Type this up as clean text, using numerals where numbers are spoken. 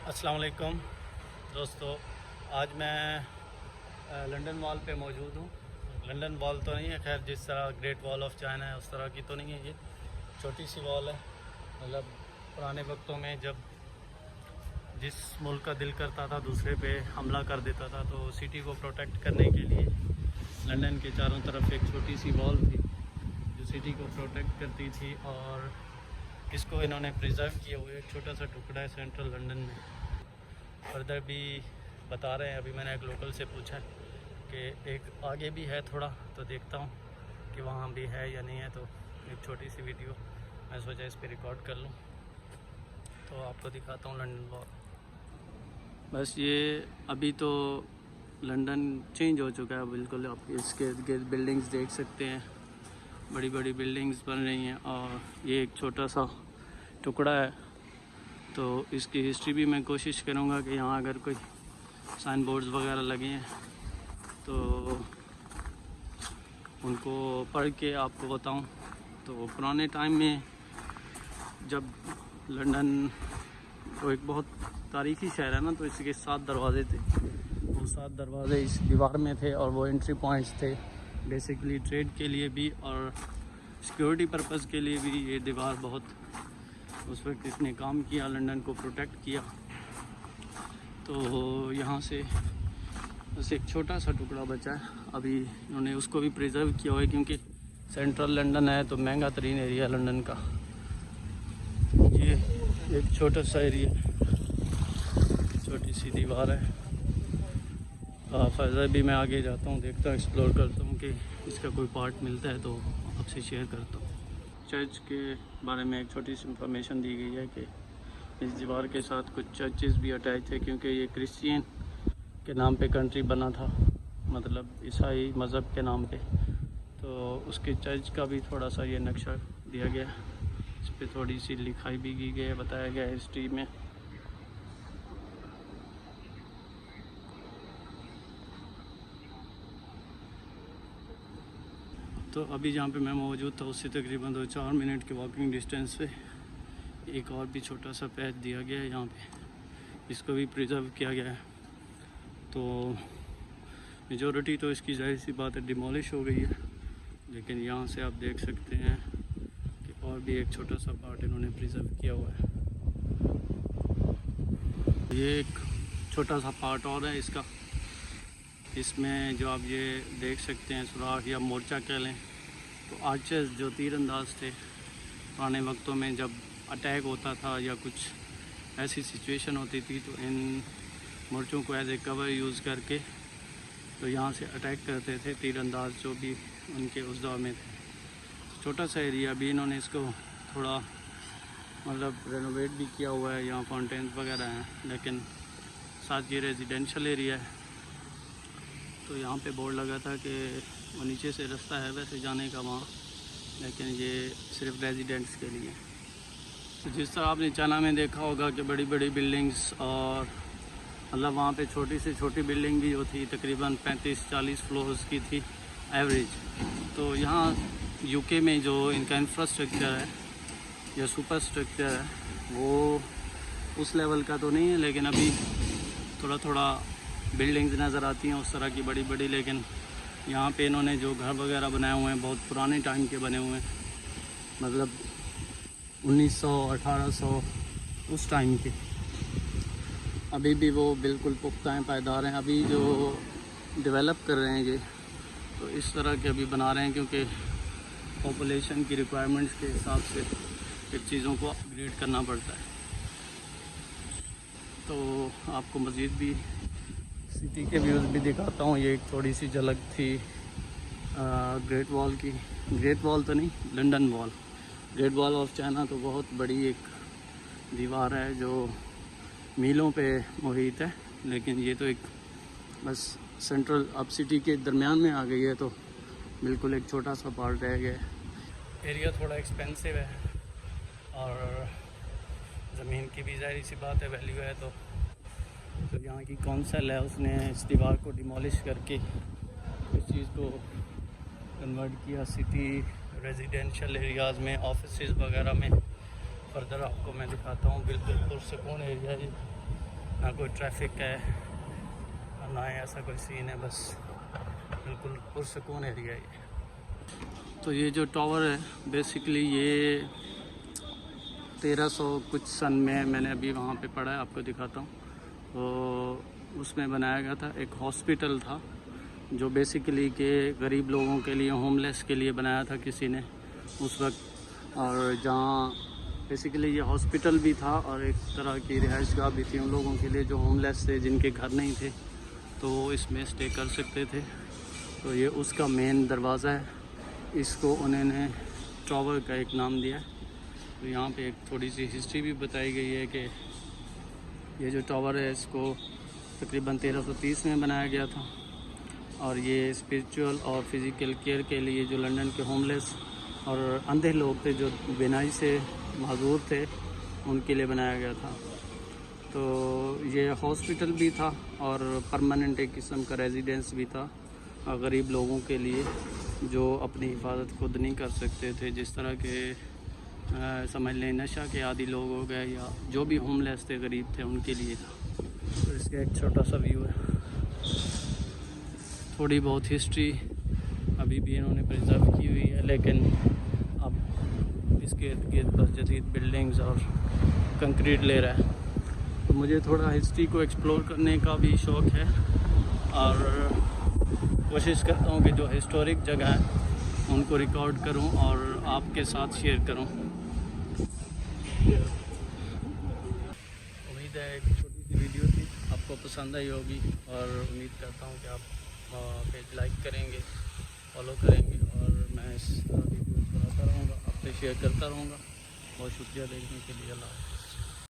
अस्सलाम वालेकुम दोस्तों। आज मैं लंदन वॉल पे मौजूद हूँ। लंदन वॉल तो नहीं है, खैर जिस तरह ग्रेट वॉल ऑफ चाइना है उस तरह की तो नहीं है। ये छोटी सी वॉल है। मतलब पुराने वक्तों में जब जिस मुल्क का दिल करता था दूसरे पे हमला कर देता था, तो सिटी को प्रोटेक्ट करने के लिए लंदन के चारों तरफ एक छोटी सी वॉल थी जो सिटी को प्रोटेक्ट करती थी। और इसको इन्होंने प्रिजर्व किया हुआ एक छोटा सा टुकड़ा है सेंट्रल लंदन में। फर्दर भी बता रहे हैं, अभी मैंने एक लोकल से पूछा कि एक आगे भी है थोड़ा, तो देखता हूँ कि वहाँ भी है या नहीं है। तो एक छोटी सी वीडियो मैं सोचा इस पर रिकॉर्ड कर लूँ, तो आपको दिखाता हूँ लंदन वॉल। बस ये अभी तो लंदन चेंज हो चुका है बिल्कुल। आप इसके बिल्डिंग्स देख सकते हैं, बड़ी बड़ी बिल्डिंग्स बन रही हैं। और ये एक छोटा सा टुकड़ा है, तो इसकी हिस्ट्री भी मैं कोशिश करूँगा कि यहाँ अगर कोई साइन बोर्ड्स वगैरह लगे हैं तो उनको पढ़ के आपको बताऊँ। तो पुराने टाइम में जब लंदन वो एक बहुत तारीखी शहर है ना, तो इसके 7 दरवाजे थे। वो 7 दरवाजे इस दीवार में थे और वो एंट्री पॉइंट्स थे बेसिकली ट्रेड के लिए भी और सिक्योरिटी पर्पज़ के लिए भी। ये दीवार बहुत उस वक्त इसने काम किया, लंदन को प्रोटेक्ट किया। तो यहाँ से बस एक छोटा सा टुकड़ा बचा है। अभी उन्होंने उसको भी प्रिजर्व किया हुआ है क्योंकि सेंट्रल लंदन है तो महंगा तरीन एरिया लंदन का। ये एक छोटा सा एरिया, छोटी सी दीवार है। फर्दर भी मैं आगे जाता हूँ, देखता हूँ, एक्सप्लोर करता हूँ कि इसका कोई पार्ट मिलता है तो आपसे शेयर करता हूँ। चर्च के बारे में एक छोटी सी इंफॉर्मेशन दी गई है कि इस दीवार के साथ कुछ चर्चेस भी अटैच है क्योंकि ये क्रिश्चियन के नाम पे कंट्री बना था, मतलब ईसाई मज़हब के नाम पे। तो उसके चर्च का भी थोड़ा सा ये नक्शा दिया गया है, इस पर थोड़ी सी लिखाई भी की गई है, बताया गया है हिस्ट्री में। तो अभी जहाँ पे मैं मौजूद था उससे तकरीबन 2-4 मिनट के वॉकिंग डिस्टेंस पे एक और भी छोटा सा पैच दिया गया है यहाँ पे, इसको भी प्रिजर्व किया गया है। तो मेजॉरिटी तो इसकी जाहिर सी बात है डिमोलिश हो गई है, लेकिन यहाँ से आप देख सकते हैं कि और भी एक छोटा सा पार्ट इन्होंने प्रिजर्व किया हुआ है। ये एक छोटा सा पार्ट और है इसका, इसमें जो आप ये देख सकते हैं सुराख या मोर्चा कह लें, तो आर्चर्स जो तीरंदाज थे पुराने वक्तों में जब अटैक होता था या कुछ ऐसी सिचुएशन होती थी तो इन मोर्चों को एज ए कवर यूज़ करके तो यहाँ से अटैक करते थे तीरंदाज जो भी उनके उस दौर में थे। छोटा सा एरिया, अभी इन्होंने इसको थोड़ा मतलब रेनोवेट भी किया हुआ है, यहाँ फाउंटेन्स वगैरह हैं, लेकिन साथ ये रेजिडेंशियल एरिया है। तो यहाँ पे बोर्ड लगा था कि वो नीचे से रास्ता है वैसे जाने का वहाँ, लेकिन ये सिर्फ रेजिडेंट्स के लिए। तो जिस तरह आपने चाइना में देखा होगा कि बड़ी बड़ी बिल्डिंग्स और मतलब वहाँ पे छोटी से छोटी बिल्डिंग भी जो थी तकरीबन 35-40 फ्लोर्स की थी एवरेज। तो यहाँ यूके में जो इनका इंफ्रास्ट्रक्चर है या सुपर स्ट्रक्चर है वो उस लेवल का तो नहीं है, लेकिन अभी थोड़ा थोड़ा बिल्डिंग्स नज़र आती हैं उस तरह की बड़ी बड़ी। लेकिन यहाँ पे इन्होंने जो घर वगैरह बनाए हुए हैं बहुत पुराने टाइम के बने हुए हैं, मतलब 1900-1800 उस टाइम के। अभी भी वो बिल्कुल पुख्ता हैं, पायदार हैं। अभी जो डेवलप कर रहे हैं ये तो इस तरह के अभी बना रहे हैं क्योंकि पॉपुलेशन की रिक्वायरमेंट्स के हिसाब से फिर चीज़ों को अपग्रेड करना पड़ता है। तो आपको मज़ीद भी सिटी के व्यूज़ भी दिखाता हूँ। ये एक थोड़ी सी झलक थी ग्रेट वॉल की। ग्रेट वॉल तो नहीं, London wall. Great wall of China तो बहुत बड़ी एक दीवार है जो मीलों पे मुहित है, लेकिन ये तो एक बस सेंट्रल अब सिटी के दरमियान में आ गई है, तो बिल्कुल एक छोटा सा पार्ट रह गया है। एरिया थोड़ा एक्सपेंसिव है और ज़मीन की भी ज़ाहिर सी बात है वैल्यू है। तो यहाँ की कौंसिल है उसने इस दीवार को डिमोलिश करके इस चीज़ को कन्वर्ट किया सिटी रेजिडेंशियल एरियाज़ में, ऑफिसेज वगैरह में। फर्दर आपको मैं दिखाता हूँ, बिल्कुल पुरसकून एरिया है। ना कोई ट्रैफिक है और ना ही ऐसा कोई सीन है, बस बिल्कुल पुरसकून एरिया है ये। तो ये जो टावर है बेसिकली ये 1300 कुछ सन में, मैंने अभी वहाँ पे पढ़ा है, आपको दिखाता हूँ। तो उसमें बनाया गया था, एक हॉस्पिटल था जो बेसिकली के गरीब लोगों के लिए, होमलेस के लिए बनाया था किसी ने उस वक्त। और जहाँ बेसिकली ये हॉस्पिटल भी था और एक तरह की रिहाइशगाह भी थी उन लोगों के लिए जो होमलेस थे, जिनके घर नहीं थे, तो इसमें स्टे कर सकते थे। तो ये उसका मेन दरवाज़ा है, इसको उन्होंने टावर का एक नाम दिया। तो यहाँ पे एक थोड़ी सी हिस्ट्री भी बताई गई है कि ये जो टावर है इसको तकरीबन 1330 में बनाया गया था और ये स्पिरिचुअल और फिज़िकल केयर के लिए जो लंदन के होमलेस और अंधे लोग थे जो बीमारी से माजूर थे उनके लिए बनाया गया था। तो ये हॉस्पिटल भी था और परमानेंट एक किस्म का रेजिडेंस भी था गरीब लोगों के लिए जो अपनी हिफाजत खुद नहीं कर सकते थे, जिस तरह के समझ लें नशा के आदी लोग हो गए या जो भी होमलेस थे, गरीब थे, उनके लिए था। तो इसका एक छोटा सा व्यू है। थोड़ी बहुत हिस्ट्री अभी भी इन्होंने प्रिजर्व की हुई है, लेकिन अब इसके इर्द गिर्द बस जदीद बिल्डिंग्स और कंक्रीट ले रहा है। तो मुझे थोड़ा हिस्ट्री को एक्सप्लोर करने का भी शौक़ है और कोशिश करता हूँ कि जो हिस्टोरिक जगह है उनको रिकॉर्ड करूँ और आपके साथ शेयर करूँ। उम्मीद है एक छोटी सी वीडियो थी, आपको पसंद आई होगी और उम्मीद करता हूँ कि आप पेज लाइक करेंगे, फॉलो करेंगे और मैं इस वीडियो बनाता रहूँगा, आपसे शेयर करता रहूँगा। बहुत शुक्रिया देखने के लिए। अल्लाह।